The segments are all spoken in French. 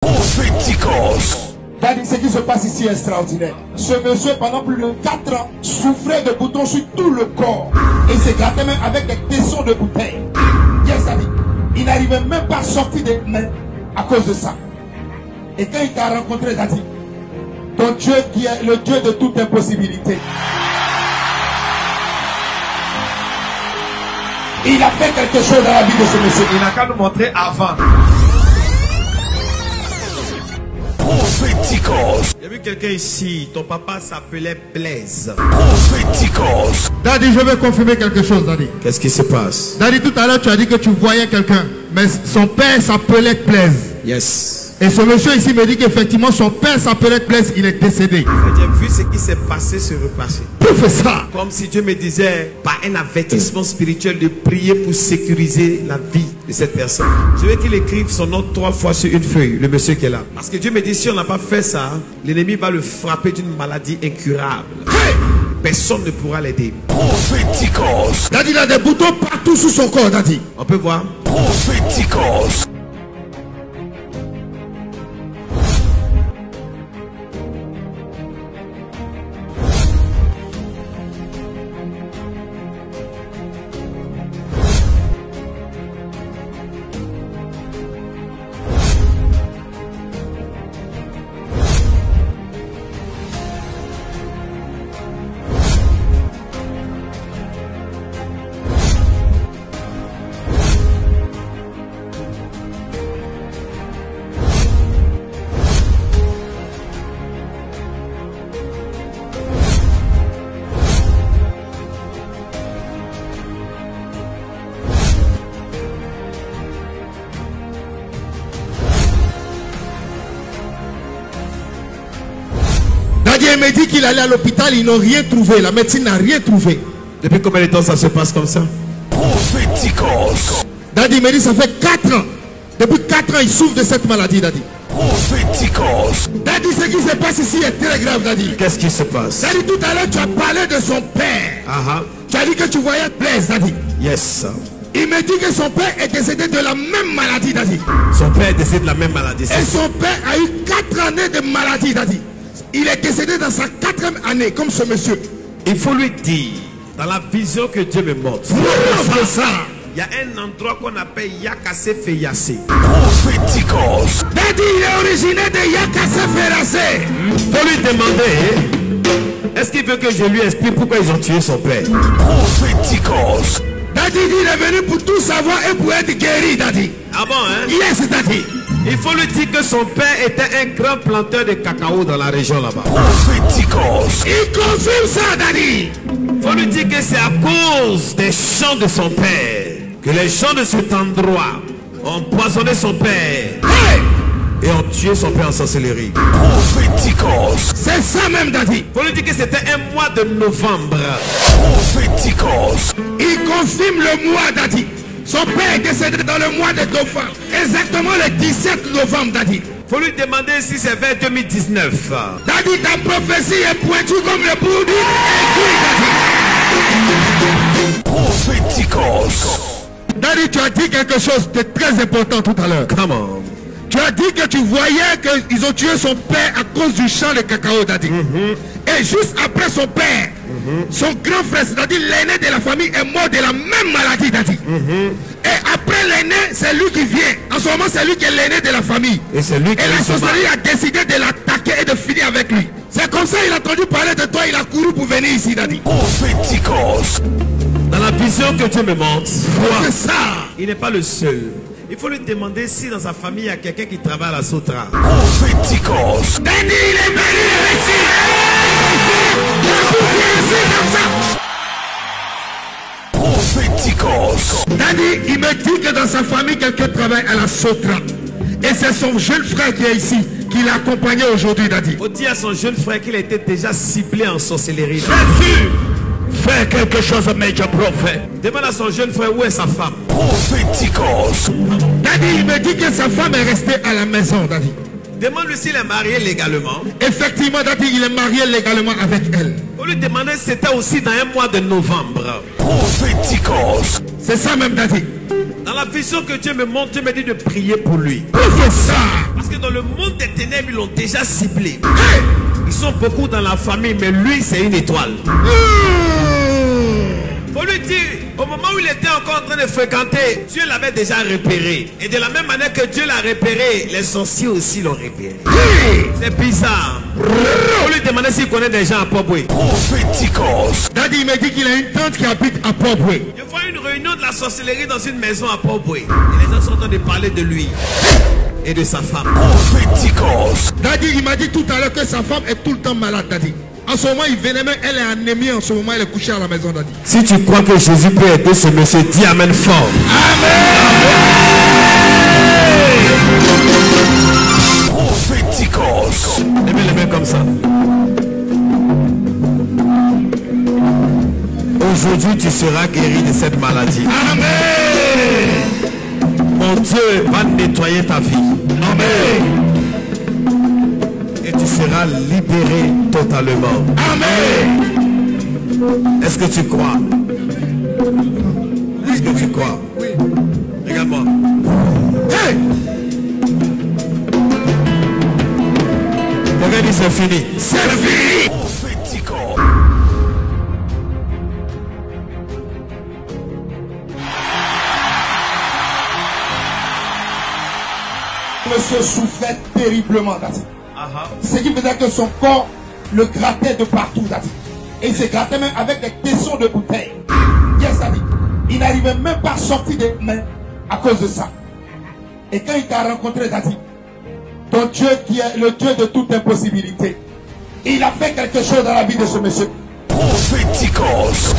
Prophéticos. Daddy, ce qui se passe ici est extraordinaire. Ce monsieur, pendant plus de 4 ans, souffrait de boutons sur tout le corps. Et se grattait même avec des tessons de bouteilles. Yes, Daddy. Il n'arrivait même pas à sortir des mains à cause de ça. Et quand il t'a rencontré, Daddy, ton Dieu qui est le Dieu de toute impossibilité, il a fait quelque chose dans la vie de ce monsieur. Il n'a qu'à nous montrer avant. Prophéticos. J'ai vu quelqu'un ici, ton papa s'appelait Blaise. Prophéticos. Daddy, je vais confirmer quelque chose, Daddy. Qu'est-ce qui se passe? Daddy, tout à l'heure, tu as dit que tu voyais quelqu'un, mais son père s'appelait Blaise. Yes. Et ce monsieur ici me dit qu'effectivement, son père s'appelait Blaise, il est décédé. J'ai vu ce qui s'est passé se repasser. Professeur. Comme si Dieu me disait, par un avertissement spirituel, de prier pour sécuriser la vie de cette personne. Je veux qu'il écrive son nom 3 fois sur une feuille, le monsieur qui est là. Parce que Dieu me dit, si on n'a pas fait ça, l'ennemi va le frapper d'une maladie incurable. Hey! Personne ne pourra l'aider. Prophéticos. Daddy, il a des boutons partout sur son corps, Daddy. On peut voir? Prophéticos. Il me dit qu'il allait à l'hôpital, ils n'ont rien trouvé. La médecine n'a rien trouvé. Depuis combien de temps ça se passe comme ça? Prophéticos. Daddy me dit ça fait 4 ans. Depuis 4 ans, il souffre de cette maladie, Daddy. Prophéticos. Daddy, ce qui se passe ici est très grave, Daddy. Qu'est-ce qui se passe? Daddy, tout à l'heure, tu as parlé de son père. Tu as dit que tu voyais Blaise, Daddy. Yes. Il me dit que son père est décédé de la même maladie, Daddy. Son père est décédé de la même maladie. Et son père a eu 4 années de maladie, Daddy. Il est décédé dans sa 4e année, comme ce monsieur. Il faut lui dire, dans la vision que Dieu me montre, il y a un endroit qu'on appelle Yakase Feyase. Prophéticos. Daddy, il est originaire de Yakase Feyase. Faut lui demander, est-ce qu'il veut que je lui explique pourquoi ils ont tué son père? Prophéticos. Daddy, il est venu pour tout savoir et pour être guéri, Daddy. Ah bon, hein? Yes, Daddy. Il faut lui dire que son père était un grand planteur de cacao dans la région là-bas. Prophéticos. Il confirme ça, Daddy. Il faut lui dire que c'est à cause des champs de son père que les gens de cet endroit ont empoisonné son père. Hey! Et ont tué son père en sorcellerie. Prophéticos. C'est ça même, Daddy. Il faut lui dire que c'était un mois de novembre. Prophéticos. Il confirme le mois, Daddy. Son père est décédé dans le mois de novembre. Exactement le 17 novembre, Daddy. Faut lui demander si c'est vers 2019. Daddy, ta prophétie est pointue comme le bout d'une aiguille, Daddy. Prophéticos. Daddy, tu as dit quelque chose de très important tout à l'heure. Come on. Tu as dit que tu voyais qu'ils ont tué son père à cause du champ de cacao, Daddy. Et juste après son père, son grand frère, c'est-à-dire l'aîné de la famille, est mort de la même maladie, Daddy. Et après l'aîné, c'est lui qui vient. En ce moment, c'est lui qui est l'aîné de la famille. Et c'est lui qui Et la est sorcellerie a décidé de l'attaquer et de finir avec lui. C'est comme ça qu'il a entendu parler de toi, il a couru pour venir ici, Daddy. Prophéticos. Dans la vision que Dieu me montre, C'est ça. il n'est pas le seul. Il faut lui demander si dans sa famille il y a quelqu'un qui travaille à la Sotra. Prophéticos. Daddy, il est venu ici. Prophéticos. Daddy, il me dit que dans sa famille, quelqu'un travaille à la Sotra. Et c'est son jeune frère qui est ici, qui l'a accompagné aujourd'hui, Daddy. On dit à son jeune frère qu'il a été déjà ciblé en sorcellerie. Jésus, fais quelque chose, Major Prophet. Demande à son jeune frère où est sa femme. Prophéticos. Daddy, il me dit que sa femme est restée à la maison, Daddy. Demande-lui s'il est marié légalement. Effectivement, Daddy, il est marié légalement avec elle. On lui demander si c'était aussi dans un mois de novembre. Prophéticos. C'est ça même, Daddy. Dans la vision que Dieu me montre, Dieu me dit de prier pour lui. Professeur. Parce que dans le monde des ténèbres, ils l'ont déjà ciblé. Ils sont beaucoup dans la famille, mais lui, c'est une étoile. Faut lui dire, au moment où il était encore en train de fréquenter, Dieu l'avait déjà repéré. Et de la même manière que Dieu l'a repéré, les sorciers aussi l'ont repéré. C'est bizarre. Faut lui demander s'il connaît des gens à Pobwe. Prophéticos. Daddy, il m'a dit qu'il a une tante qui habite à Pobwe. Je vois une réunion de la sorcellerie dans une maison à Pobwe. Et les gens sont en train de parler de lui et de sa femme. Prophéticos. Daddy, il m'a dit tout à l'heure que sa femme est tout le temps malade, Daddy. En ce moment, il venait même, elle est anémie en ce moment, elle est couchée à la maison, Daddy. Si tu crois que Jésus peut aider ce monsieur, dis Amen fort. Prophéticos. Levez les mains comme ça. Aujourd'hui, tu seras guéri de cette maladie. Amen. Mon Dieu va nettoyer ta vie. Amen. Et tu seras libéré totalement. Amen. Est-ce que tu crois? Est-ce que tu crois? Oui. Regarde-moi. Hey. Regarde, c'est fini. C'est fini. Prophéticos. Monsieur souffrait terriblement, Dati. Ce qui faisait que son corps le grattait de partout, Dati. Et il se grattait même avec des tessons de bouteilles. Yes, Dati. Il n'arrivait même pas à sortir des mains à cause de ça. Et quand il t'a rencontré, Dati, ton Dieu qui est le Dieu de toute impossibilité, il a fait quelque chose dans la vie de ce monsieur. Prophéticos.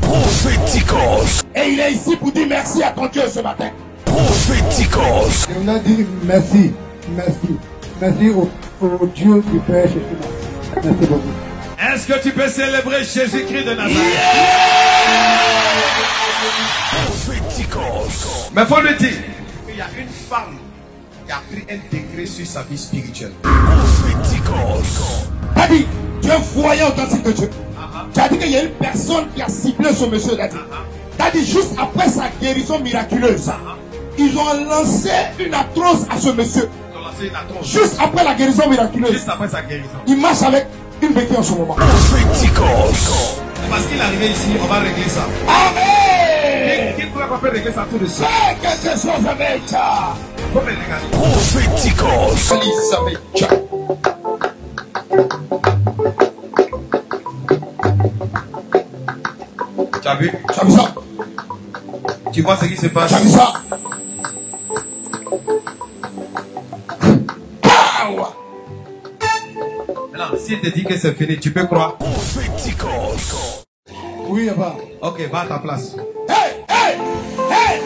Prophéticos. Et il est ici pour dire merci à ton Dieu ce matin. Prophéticos. Je voulais dire merci, merci, merci au Dieu du Père Jésus-Christ. Merci beaucoup. Est-ce que tu peux célébrer Jésus-Christ de Nazareth? Prophéticos. Mais faut le dire. Il y a une femme qui a pris un décret sur sa vie spirituelle. Prophéticos. Daddy, tu es voyant authentique de Dieu. Tu as dit qu'il y a une personne qui a ciblé ce monsieur, Daddy. Daddy, juste après sa guérison miraculeuse, ils ont lancé une atroce à ce monsieur. Ils ont lancé une atroce. Juste après la guérison miraculeuse. Juste après sa guérison. Il marche avec une béquille en ce moment. Prophéticos. Parce qu'il est arrivé ici, on va régler ça. Amen. Qui croit qu'on peut régler ça tout de suite? Fais quelque chose avec ça. Faut me regarder. Prophéticos. Elisabeth. Tu as vu? Tu as vu ça? Tu vois ce qui se passe? Tu as vu ça? Pow! Maintenant, si elle te dit que c'est fini, tu peux croire? Prophéticos. Oui, Abba. Ok, va à ta place. Hey, hey, hey!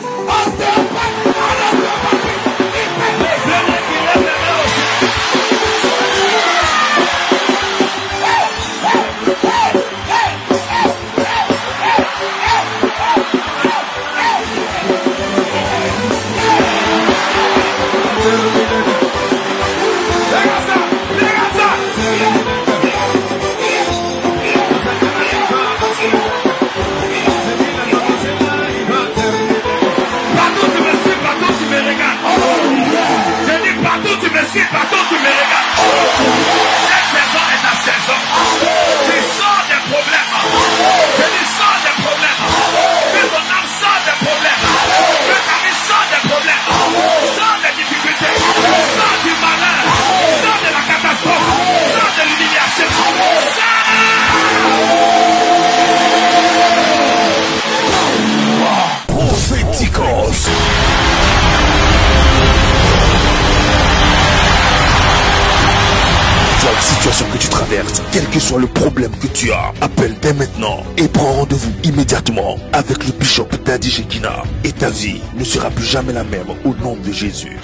situation que tu traverses, quel que soit le problème que tu as, appelle dès maintenant et prends rendez-vous immédiatement avec le bishop Daddy Shekina et ta vie ne sera plus jamais la même au nom de Jésus.